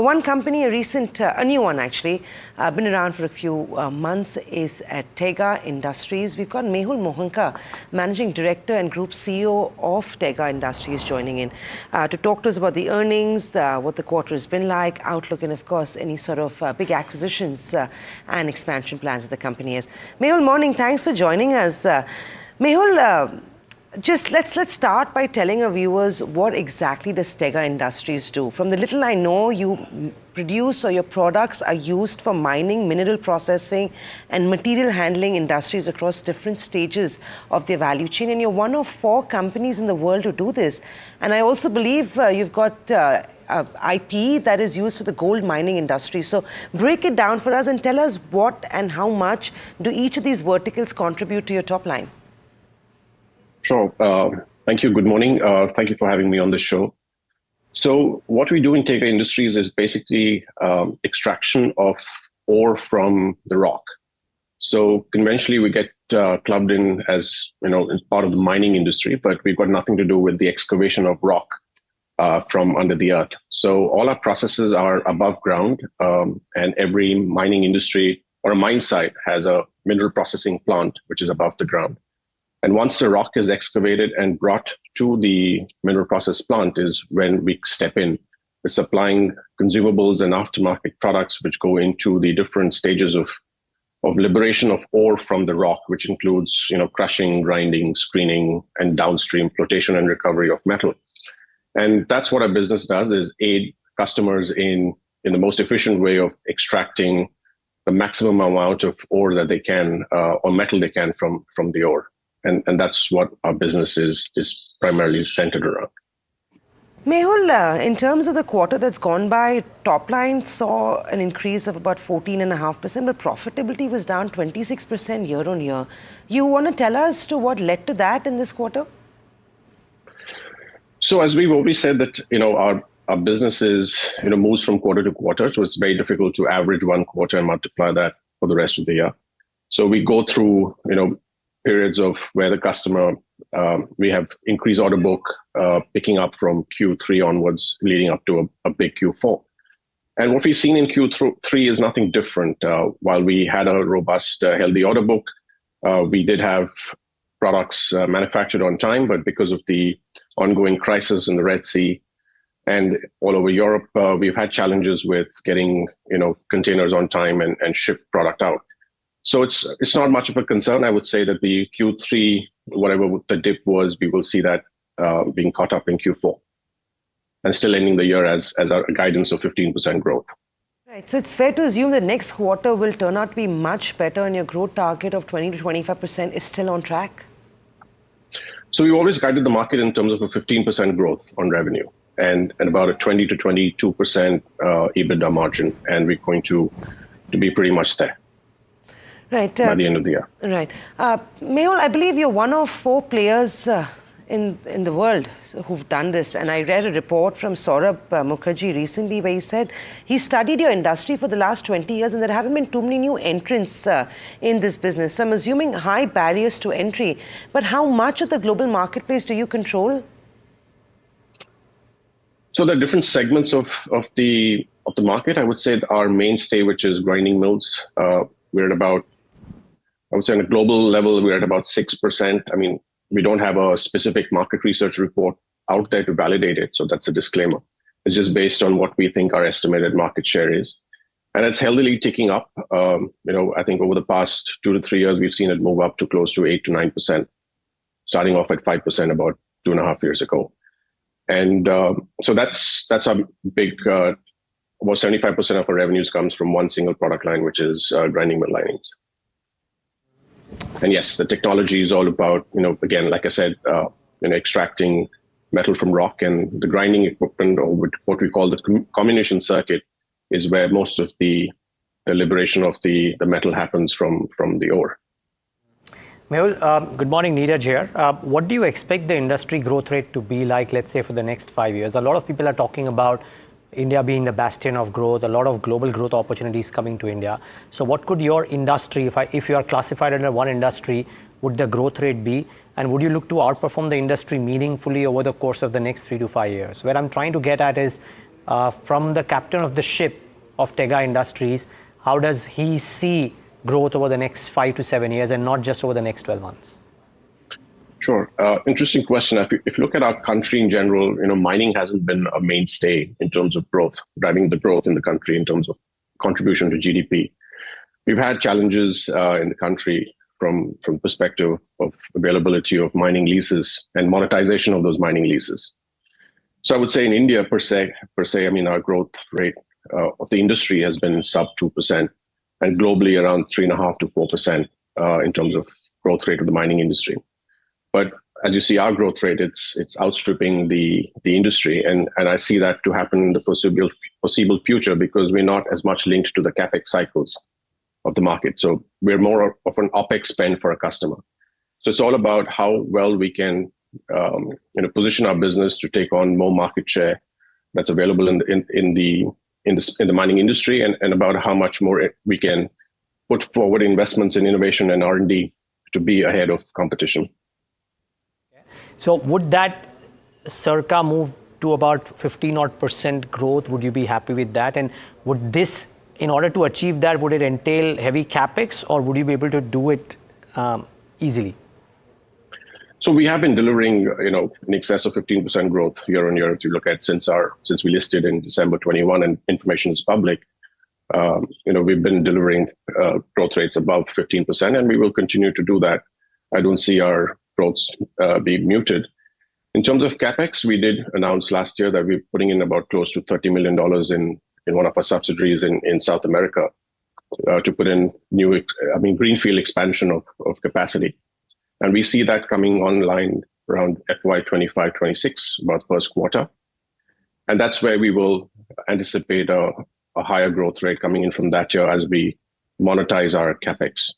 One company, a new one actually, been around for a few months, is at Tega Industries. We've got Mehul Mohanka, Managing Director and Group CEO of Tega Industries, joining in to talk to us about the earnings, what the quarter has been like, outlook, and of course, any sort of big acquisitions and expansion plans that the company has. Mehul, morning. Thanks for joining us. Mehul, just let's start by telling our viewers what exactly does Tega Industries do. From the little I know, you produce or your products are used for mining, mineral processing and material handling industries across different stages of their value chain, and you're one of 4 companies in the world to do this. And I also believe you've got IP that is used for the gold mining industry. So break it down for us and tell us what and how much do each of these verticals contribute to your top line. Sure. Thank you. Good morning. Thank you for having me on the show. So what we do in Tega Industries is basically extraction of ore from the rock. So conventionally, we get clubbed in as, as part of the mining industry, but we've got nothing to do with the excavation of rock from under the earth. So all our processes are above ground, and every mining industry or a mine site has a mineral processing plant, which is above the ground. And once the rock is excavated and brought to the mineral process plant is when we step in with supplying consumables and aftermarket products, which go into the different stages of liberation of ore from the rock, which includes, crushing, grinding, screening, and downstream flotation and recovery of metal. And that's what our business does, is aid customers in the most efficient way of extracting the maximum amount of ore that they can, or metal they can from the ore. And that's what our business is primarily centered around. Mehul, in terms of the quarter that's gone by, top line saw an increase of about 14.5%, but profitability was down 26% year on year. You want to tell us to what led to that in this quarter? So as we've always said that, our business is, moves from quarter to quarter. So it's very difficult to average one quarter and multiply that for the rest of the year. So we go through, periods of where the customer, we have increased order book picking up from Q3 onwards, leading up to a big Q4. And what we've seen in Q3 is nothing different. While we had a robust, healthy order book, we did have products manufactured on time, but because of the ongoing crisis in the Red Sea and all over Europe, we've had challenges with getting, containers on time and ship product out. So it's not much of a concern. I would say that the Q3, whatever the dip was, we will see that being caught up in Q4 and still ending the year as our guidance of 15% growth. Right. So it's fair to assume the next quarter will turn out to be much better and your growth target of 20 to 25% is still on track? So we've always guided the market in terms of a 15% growth on revenue and about a 20 to 22% EBITDA margin. And we're going to be pretty much there. Right. By the end of the year. Right. Mehul, I believe you're one of 4 players in the world who've done this. And I read a report from Saurabh Mukherjee recently where he said he studied your industry for the last 20 years and there haven't been too many new entrants in this business. So I'm assuming high barriers to entry. But how much of the global marketplace do you control? So there are different segments of the market. I would say our mainstay, which is grinding mills, we're at about, I would say on a global level, we're at about 6%. I mean, we don't have a specific market research report out there to validate it. So that's a disclaimer. It's just based on what we think our estimated market share is. And it's healthily ticking up. I think over the past 2 to 3 years, we've seen it move up to close to 8 to 9%, starting off at 5% about 2.5 years ago. And so that's a big, about 75% of our revenues comes from one single product line, which is grinding mill linings. And yes, the technology is all about, again, like I said, extracting metal from rock, and the grinding equipment, or what we call the comminution circuit, is where most of the liberation of the metal happens from the ore. Mehul, good morning, Neeraj here. What do you expect the industry growth rate to be like, let's say, for the next 5 years? A lot of people are talking about India being the bastion of growth, a lot of global growth opportunities coming to India. So what could your industry, if you are classified under one industry, would the growth rate be? And would you look to outperform the industry meaningfully over the course of the next 3 to 5 years? Where I'm trying to get at is, from the captain of the ship of Tega Industries, how does he see growth over the next 5 to 7 years and not just over the next 12 months? Sure. Interesting question. If you look at our country in general, mining hasn't been a mainstay in terms of growth, driving the growth in the country in terms of contribution to GDP. We've had challenges in the country from the perspective of availability of mining leases and monetization of those mining leases. So I would say in India per se, our growth rate of the industry has been sub 2%, and globally around 3.5 to 4% in terms of growth rate of the mining industry. But as you see, our growth rate, it's outstripping the industry, and I see that to happen in the foreseeable future because we're not as much linked to the capex cycles of the market. So we're more of an OPEX spend for a customer. So it's all about how well we can position our business to take on more market share that's available in the mining industry, and about how much more we can put forward investments in innovation and R&D to be ahead of competition. So would that circa move to about 15% growth? Would you be happy with that? And would this, in order to achieve that, would it entail heavy capex, or would you be able to do it easily? So we have been delivering, in excess of 15% growth year on year. If you look at since we listed in December 21, and information is public, we've been delivering growth rates above 15%, and we will continue to do that. I don't see our growth be muted. In terms of capex, we did announce last year that we're putting in about close to $30 million in one of our subsidiaries in South America to put in greenfield expansion of capacity. And we see that coming online around FY 25-26, about first quarter. And that's where we will anticipate a higher growth rate coming in from that year as we monetize our capex.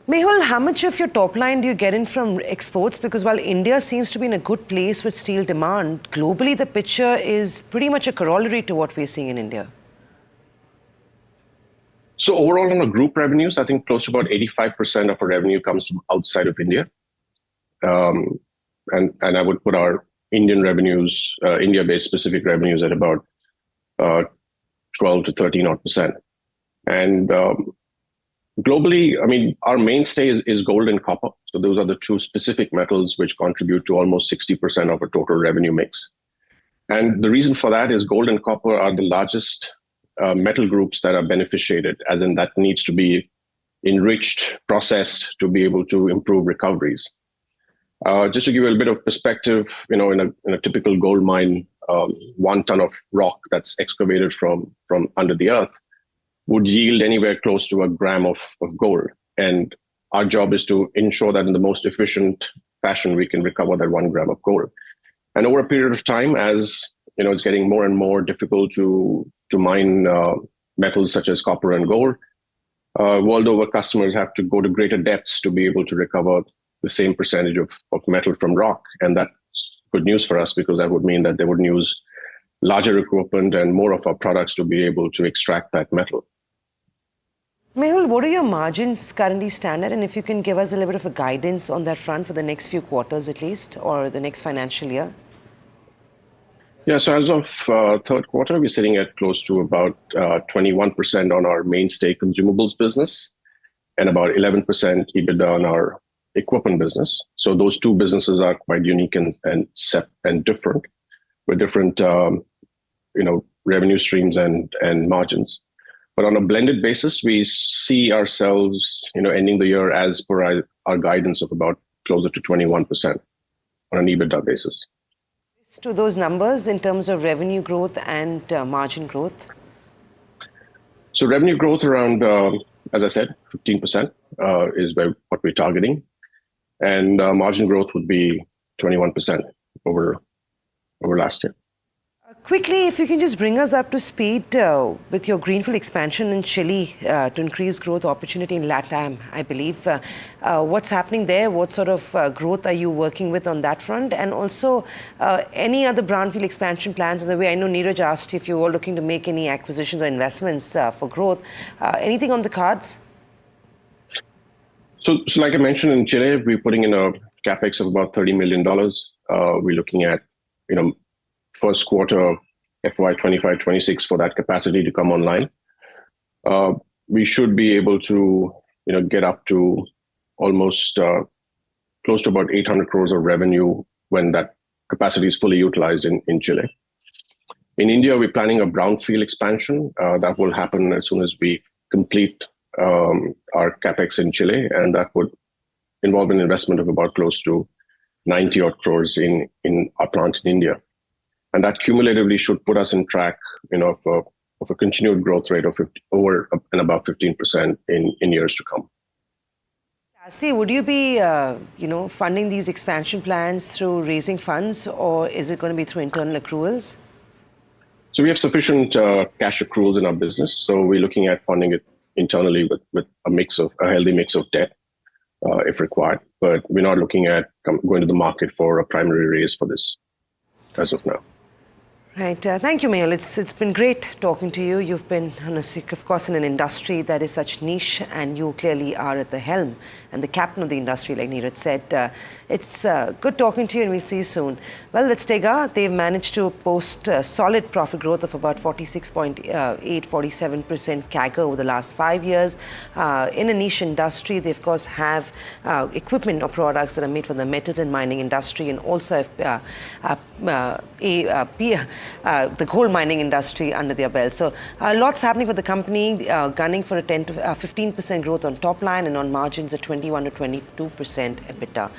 Mehul, how much of your top line do you get in from exports? Because while India seems to be in a good place with steel demand, globally the picture is pretty much a corollary to what we're seeing in India. So overall on the group revenues, I think close to about 85% of our revenue comes from outside of India. And I would put our Indian revenues, India-based specific revenues at about 12 to 13%. And globally, our mainstay is gold and copper. So those are the two specific metals which contribute to almost 60% of our total revenue mix. And the reason for that is gold and copper are the largest metal groups that are beneficiated, as in that needs to be enriched, processed to be able to improve recoveries. Just to give you a bit of perspective, in a typical gold mine, 1 ton of rock that's excavated from under the earth would yield anywhere close to a gram of gold. And our job is to ensure that in the most efficient fashion, we can recover that 1 gram of gold. And over a period of time, as it's getting more and more difficult to mine metals such as copper and gold, world over customers have to go to greater depths to be able to recover the same percentage of metal from rock. And that's good news for us, because that would mean that they would use larger equipment and more of our products to be able to extract that metal. Mehul, what do your margins currently stand at? And if you can give us a little bit of a guidance on that front for the next few quarters at least, or the next financial year? Yeah, so as of third quarter, we're sitting at close to about 21% on our mainstay consumables business and about 11% EBITDA on our equipment business. So those two businesses are quite unique and different, with different revenue streams and margins. But on a blended basis, we see ourselves ending the year as per our guidance of about closer to 21% on an EBITDA basis. To those numbers in terms of revenue growth and margin growth? So revenue growth around, as I said, 15% is what we're targeting. And margin growth would be 21% over last year. Quickly, if you can just bring us up to speed with your greenfield expansion in Chile to increase growth opportunity in LATAM, I believe. What's happening there? What sort of growth are you working with on that front? And also, any other brownfield expansion plans on the way? I know Neeraj asked if you were looking to make any acquisitions or investments for growth. Anything on the cards? So like I mentioned, in Chile, we're putting in a capex of about $30 million. We're looking at, first quarter FY25-26 for that capacity to come online. We should be able to, get up to almost close to about 800 crores of revenue when that capacity is fully utilized in Chile. In India, we're planning a brownfield expansion that will happen as soon as we complete our capex in Chile, and that would involve an investment of about close to 90 odd crores in our plant in India. And that cumulatively should put us in track, of a continued growth rate of over and above 15% in years to come. Lastly, would you be, funding these expansion plans through raising funds, or is it going to be through internal accruals? So we have sufficient cash accruals in our business. So we're looking at funding it internally with a healthy mix of debt, if required. But we're not looking at going to the market for a primary raise for this as of now. Right. Thank you, Mehul. It's been great talking to you. You've been, of course, in an industry that is such niche, and you clearly are at the helm and the captain of the industry, like Neeraj said. It's good talking to you, and we'll see you soon. Well, let's Tega. They've managed to post solid profit growth of about 47% CAGR over the last 5 years. In a niche industry, they, of course, have equipment or products that are made for the metals and mining industry, and also have the coal mining industry under their belt. So lots happening for the company, gunning for a 10 to 15% growth on top line and on margins at 21 to 22% EBITDA.